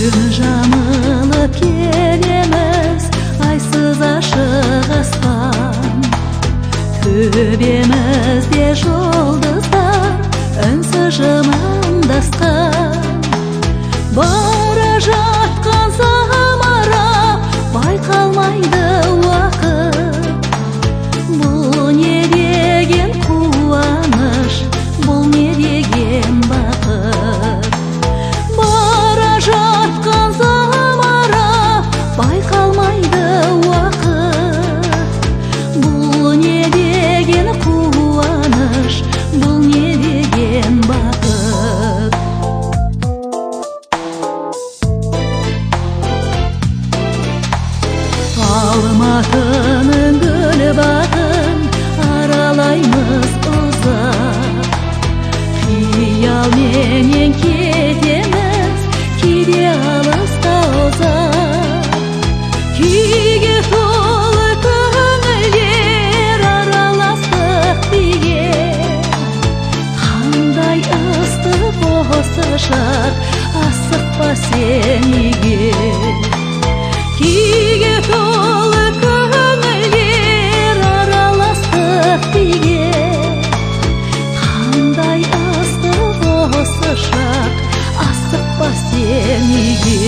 Күн жамылып келеміз, айсыз ашық аспан. Төбемізде жұлдыздар үнсіз жымыңдасқан. Бара жатқан самара байқалмайды уақыт. Бұл не деген қуаныш, бұл не деген бақыт. Бара жатқан самара байқалмайды уақыт. Бұл не деген қуаныш, бұл не деген бақыт. Алматының гүл бағын аралаймыз ұзақ. Қиялменен кетеміз, кейде алысқа ұзақ. Күйге толы көңілдер араластық биге. Қандай ыстық осы шақ, асықпа сен неге. Күйге толы көңілдер араластық биге. Қандай ыстық осы шақ, асықпа сен неге.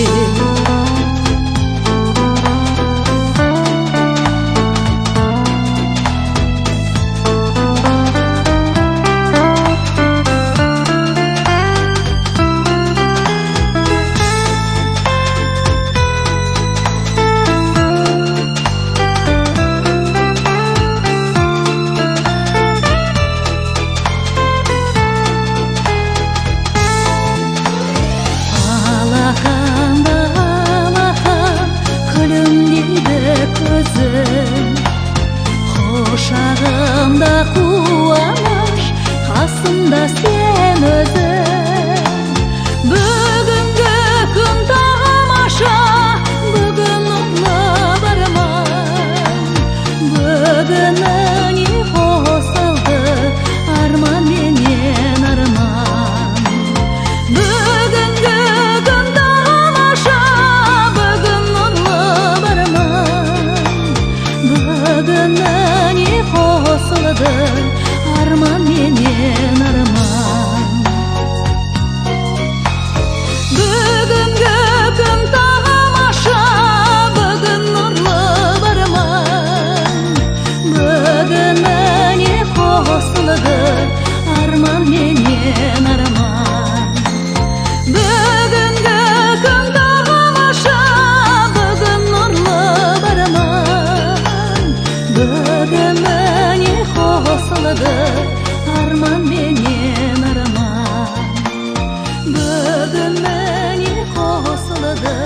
Алақанда алақан күлімдейді көзің. Құшағымда қуаныш, қасымда сен өзің. Бүгінгі күн тамаша, бүгін нұрлы бір арман. Бүгініне қосылды арман менен арман. Бүгінгі күн тамаша, бүгін нұрлы бір арман. Бүгініне қосылды арман менен арман. Бүгінгі күн тамаша, бүгін нұрлы бір арман. Бүгініне қосылды арман менен арман. Бүгінгі күн тамаша, бүгін нұрлы бір арман. Бүгініне қосылды арман менен арман. Бүгініне қосылды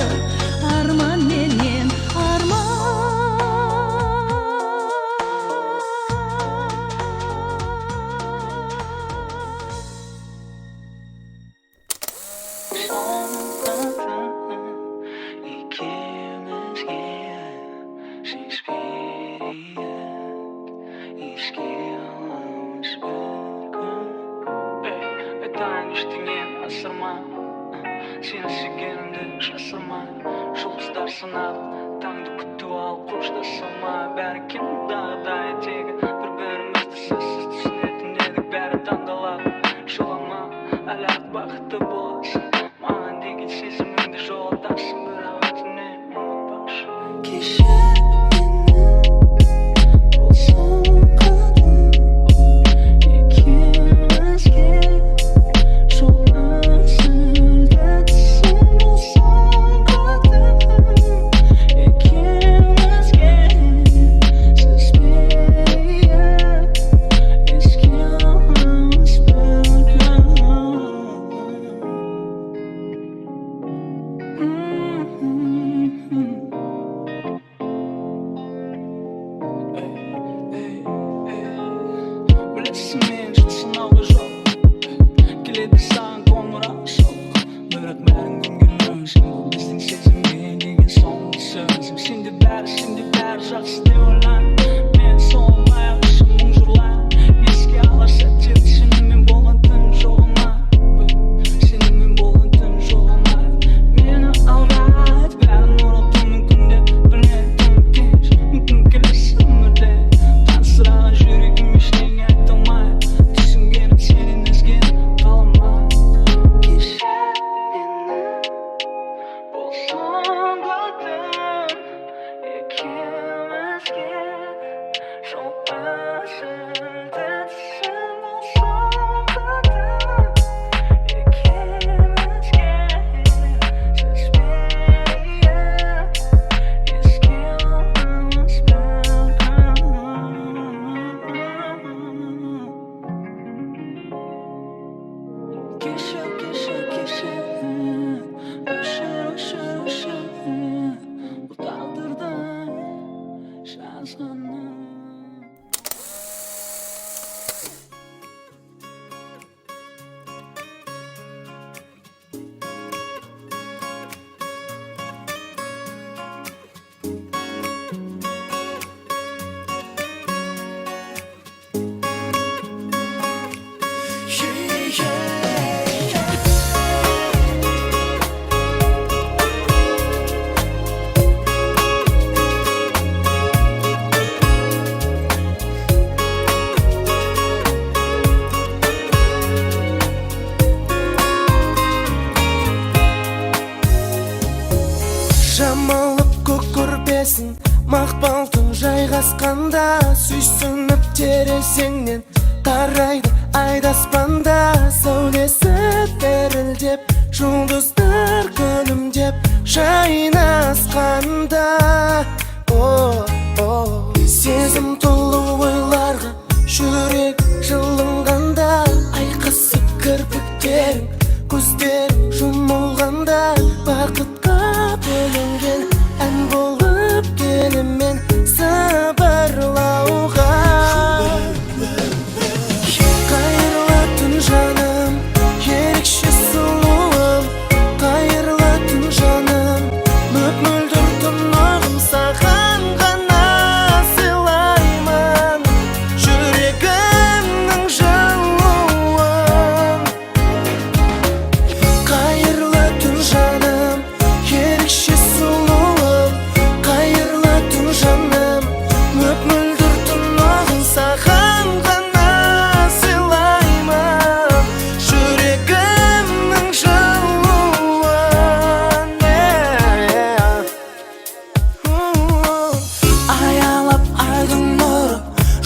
арман менен Сені сүйгенімді жасырма, жұлдыздар сынады, таңды күтіп ал, қоштасылма. Бәрі кем дағдай тегі, бір-бірімізді сөзсіз түсінетін едік, бәрі таңдалады. Жылама, әлі-ақ бақытты боласың, маған деген сезіміңді жоғалтарсың, бірақ өтінемін ұмытпашы. Кеше мен жатсын алғы жоқ, келеді саған қоңырау соқ. Бірақ бәрін көнгенің сен, бұл біздің сезімге деген соңғы сөзім. Сенде бәрі жақсы деп ойлаймын, мен сол баяғы үшін мұң жырлаймын. Еске алар сәттерді сенімен болған түн жоғалмай, сенімен болған түн жоғалмай. Мені ал жамалып көк көрпесін мақпалтың жайғасқанда, сүйсініп терезеңнен тарайды айдаспанда, сәулесі дірілдеп жұлдыздар күлімдеп жайнасқанда. Сезім толы ойларға жүрек жылынғанда, айқасып кірпіктерің көздерің жұмылғанда, бақытқа бөлінген ән болып келемін сыбырлауға. Қайырлы түн жаным, ерекше сұлуым, қайырлы түн жаным, мөп-мөлдір тұнығым, саған ғана сыйлаймын жүрегімнің жылуын. Қайырлы түн жаным, ерекше сұлуым, қайырлы түн жаным, мөп-мөлдір тұнығым, саған ғана сыйлаймын жүрегімнің жылуын. Аялап айдың нұры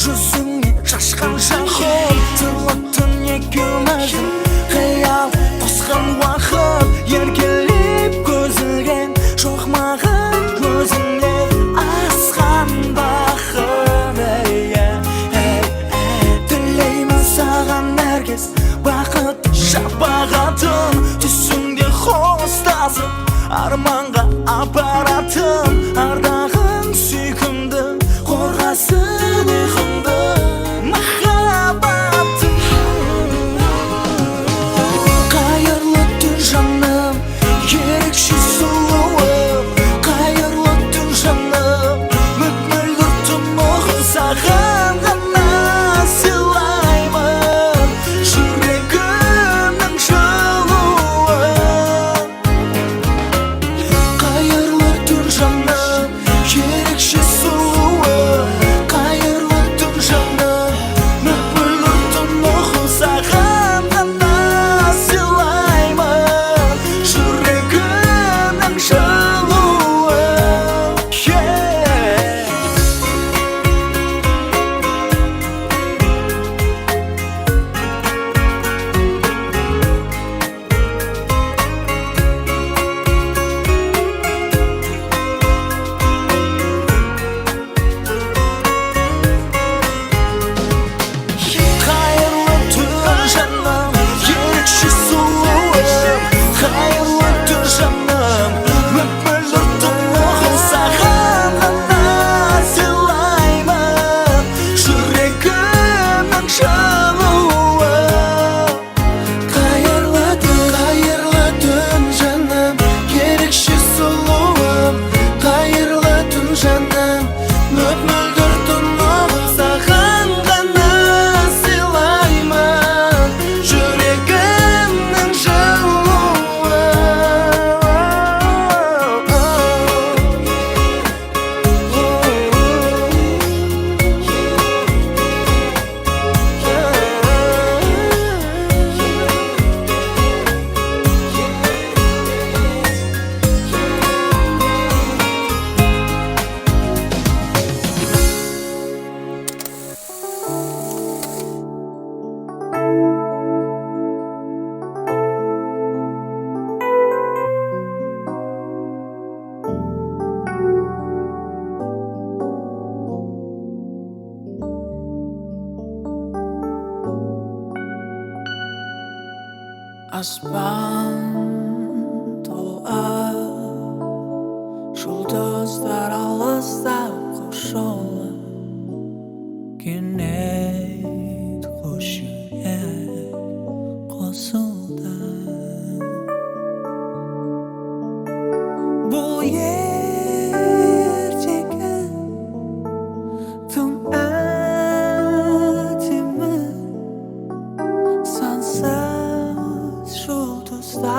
жүзіңе шашқан шахым, тырлықтың екеуміздің қиял қосқан уақыт, еркелеп көзілген жоқ маған өзіңнен асқан бақыт. Тілеймін саған әркез бақыт шапағатын, түсіңде қостасып арманға апаратын, ардағың сүйкімді қорғасын ұйқымды махаббатым. Қайырлы түн жаным, ерекше сұлуым, қайырлы түн жаным, мөп-мөлдір тұнығым, саған ғана сыйлаймын жүрегімнің жылуын. Қайырлы түн жаным, ерекше сұлуым, қайырлы түн жаным, мөп-мөлдір тұнығым, саған ғана сыйлаймын жүрегімнің жылуын. Қайырлы түн жаным, ерекше сұлуым, қайырлы түн жаным, мөп-мөлдір тұнығым, саған ғана сыйлаймын жүрегімнің жылуын. Қайырлы түн жаным, ерекше сұлуым, қайырлы түн жаным, мөп-мөлдір тұнығым, саған ғана сыйлаймын жүрегімнің аспан толы ақ, жұлдыздар алыстап қошолы, кенет қос жүрек қосылды. Бұл ертегі тым әдемі, сансыз жұлдыздар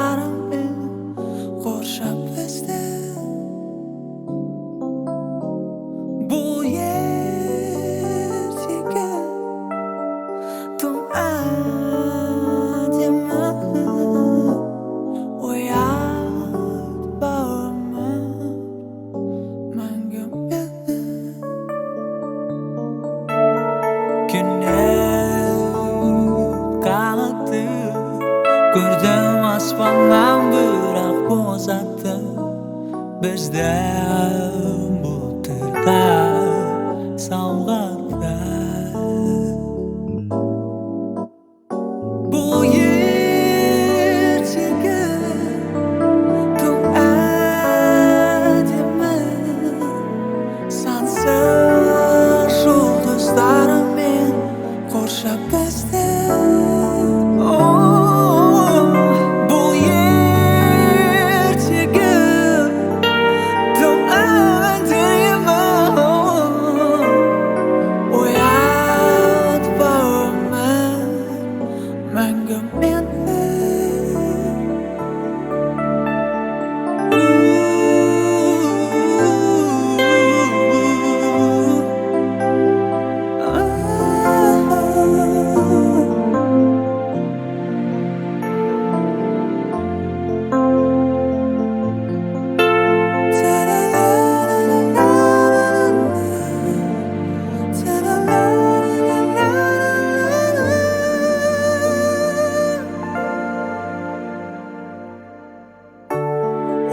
Bizde bulutlarga savg'atlar bu yer chekib to'adimi sensiz yulduzlarim qurshab bizde bu yer chekib to'adimi uyat borman mangu meni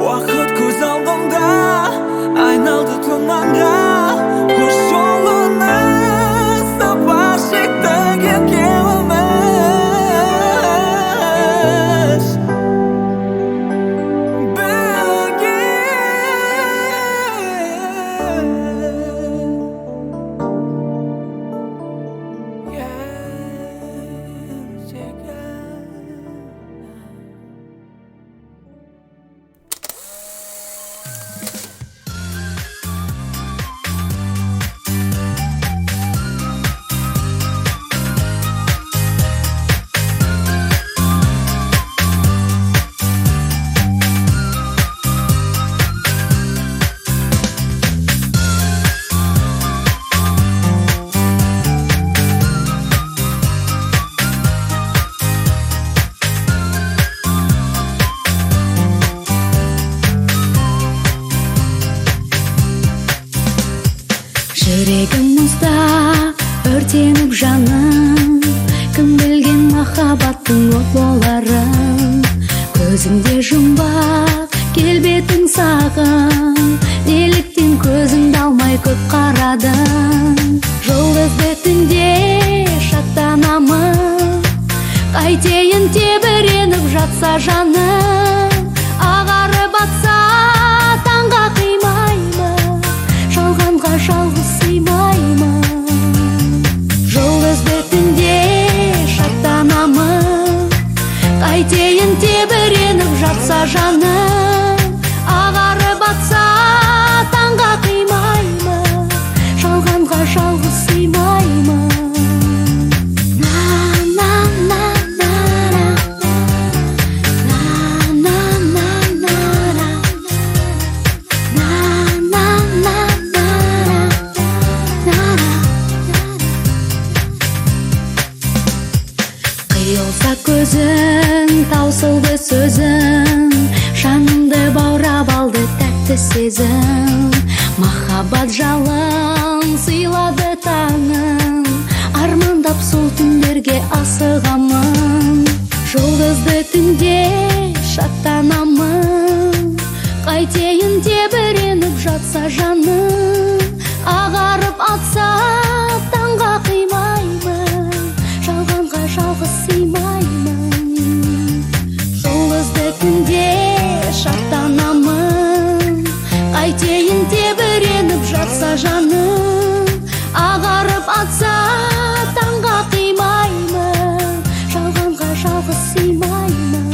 Vaqt ko'z oldimda ayналды tumanға Qush yo'lini sapar shekdagi ikkalamiz birga Жүрегім мұзда өртеніп жаным Кім білген махаббаттың от боларын Көзімде жұмбақ келбетің сағым Неліктен көзіңді алмай көп қарадым Жұлдызды түнде шаттанамын Қайтейін тебіреніп жатса жаным Ағарып атса таңға қимаймын Жалғанға жалғыз сыймаймын Жұлдызды түнде шаттанамын Қайтейін тебіреніп жатса жаным Ағарып атса таңға қимаймын Жалғанға жалғыз сыймаймын Қиылса көзің, таусылды сөзің Жанымды баурап алды тәтті сезім Махаббат жалын сыйлады таңын Армандап сол түндерге асығамын Жұлдызды түнде шаттанамын Қайтейін тебіреніп жатса жаным Ағарып атса таңға қимаймын Жалғанға жалғыз сыймаймын Жұлдызды түнде шаттанамын Қайтейін тебіреніп жатса жаным Ағарып атса таңға қимаймын Жалғанға жалғыз сыймаймын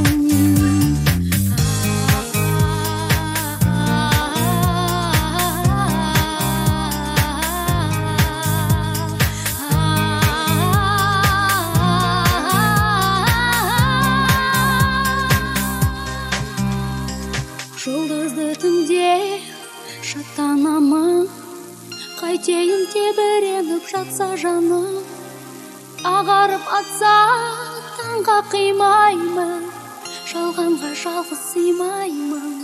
Жұлдызды түнде шаттанамын Қайтейін тебіреніп жатса жаным Ағарып атса таңға қимаймын Жалғанға жалғыз сыймаймын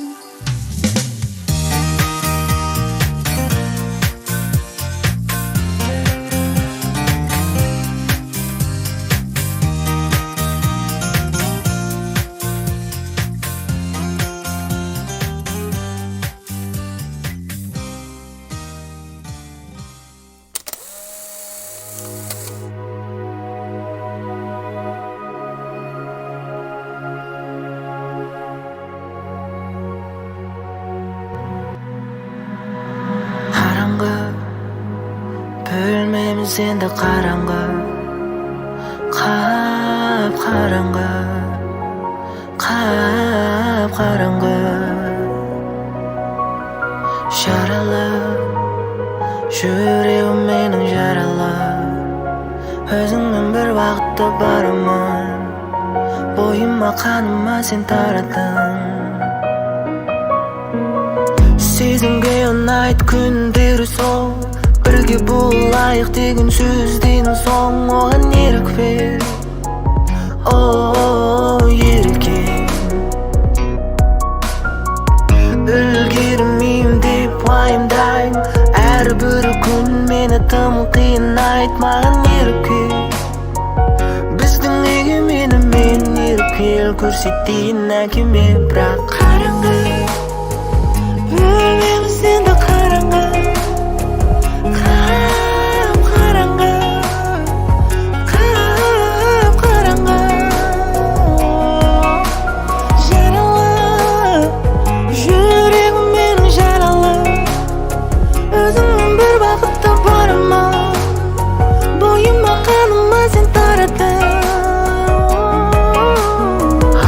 Bölmemiz endi qarаңғы, qap-qarаңғы, qap-qarаңғы. Jaralı, жүрегім менің жаралы. Өзіңмен бір вақытта барамын, бойыма қаныма сен тарадың. Сезімге ұнайды күндері сол, бірге болайық деген сөзден соң оған ерік бер, ерке. Үлгермеймін деп уайымдаймын, әрбір күн мені тым қинайды. Маған еріп кел, біздің үйге менімен еріп кел, көрсетейін әкеме. Бірақ қараңғы, бөлмеміз енді қараңғы, қап-қараңғы, қап-қараңғы. Жаралы, жүрегім менің жаралы. Өзіңмен бір бақытта барамын, бойыма қаныма сен тарадың.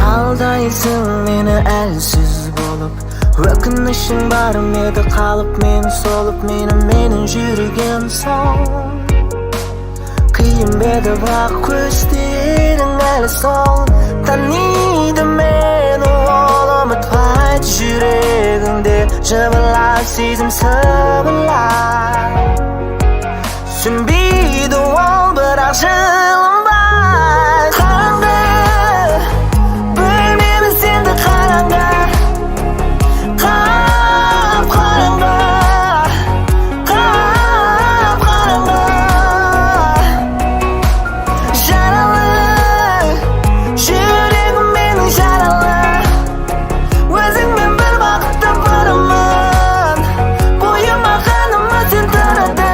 Алдайсың мені әлсіз болып, өкінішің барым еді қалып мен солып. Менің жүрегім сол, қиын беді бірақ көздерің әлі сол. Таниды мені ол, ұмытпайды жүрегіңде жыбырлап сезім сыбырлап. Сүнбейді ол бірақ жылынбай. Қараңғы, бөлмеміз енді қараңғы, қап-қараңғы, қап-қараңғы. Жаралы, жүрегім менің жаралы. Өзіңмен бір бақытта барамын, бойыма қаныма сен тарадың.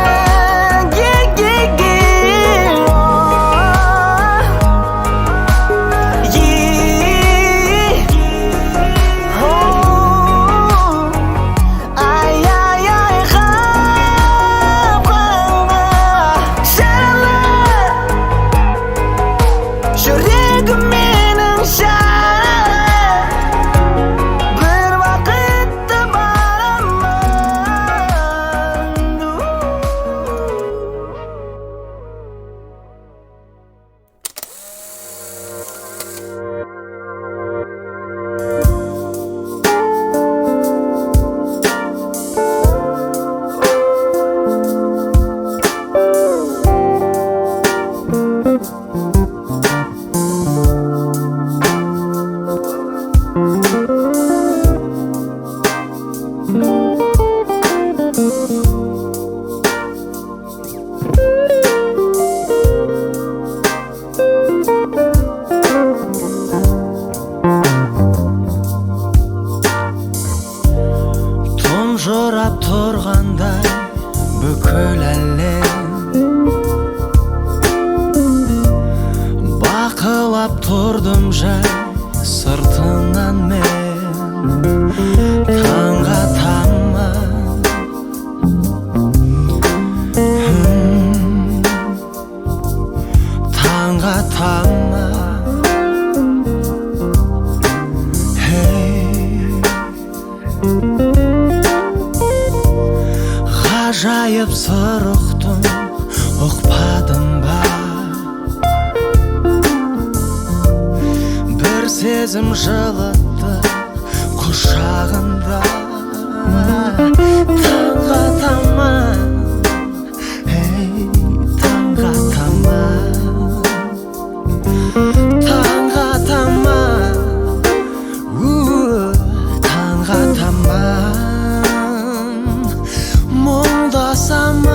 Жүрегім менің жаралы, бір вақытта барамын. Тұнжырап тұрғандай бүкіл әлем, бақылап тұрдым жай сыртыңнан мен. Таңға тамма, таңға тамма. Ғажайып сыр ұқтым, ұқпадым ба? Бір сезім жылытты құшағында. Таңға тамма, таңға тамма, таңға тамма, таңға тамма. Мұңдасамын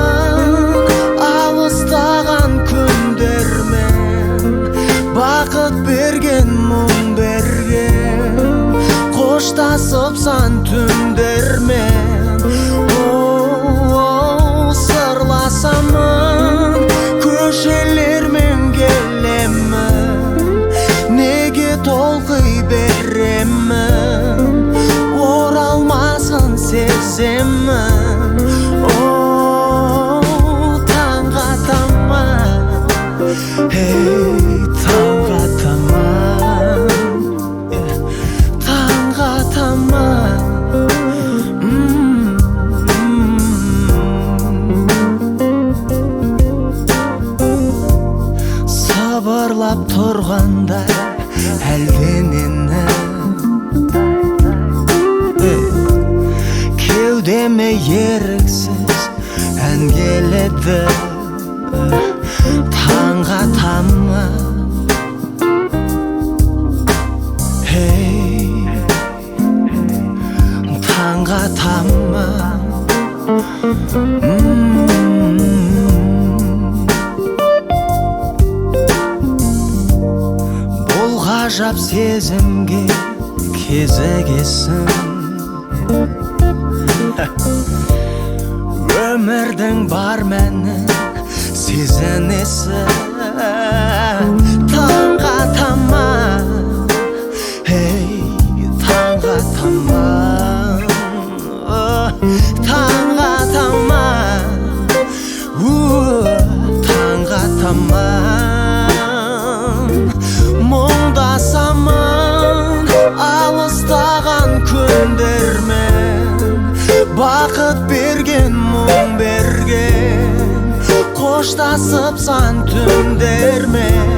алыстаған күндермен, бақыт берген мұң берген, қоштасып сан түн Кеудеме еріксіз ән келеді. Таңға тамма, таңға тамма. Бұл ғажап сезімге кезігесің. Өмірдің бар мәнін сезінесің. Таңға тамма, таңға тамма, таңға тамма, таңға тамма. Мұңдасамын алыстаған күндермен, бақыт берген, мұң берген, қоштасып сан түндермен.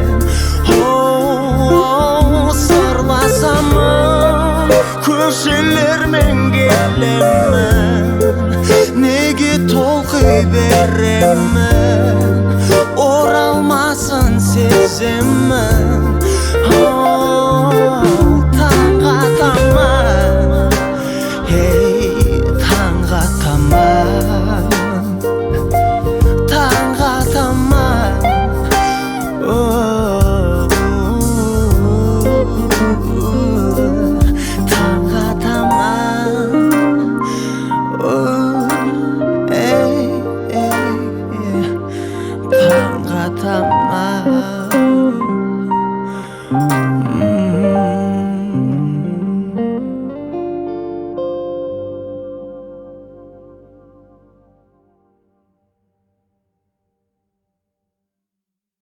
Сырласамын көшелермен келемін, неге толқи беремін, оралмасын сеземін. Таңға тамма, таңға тамма, таңға тамма. Таңға тамма, таңға тамма.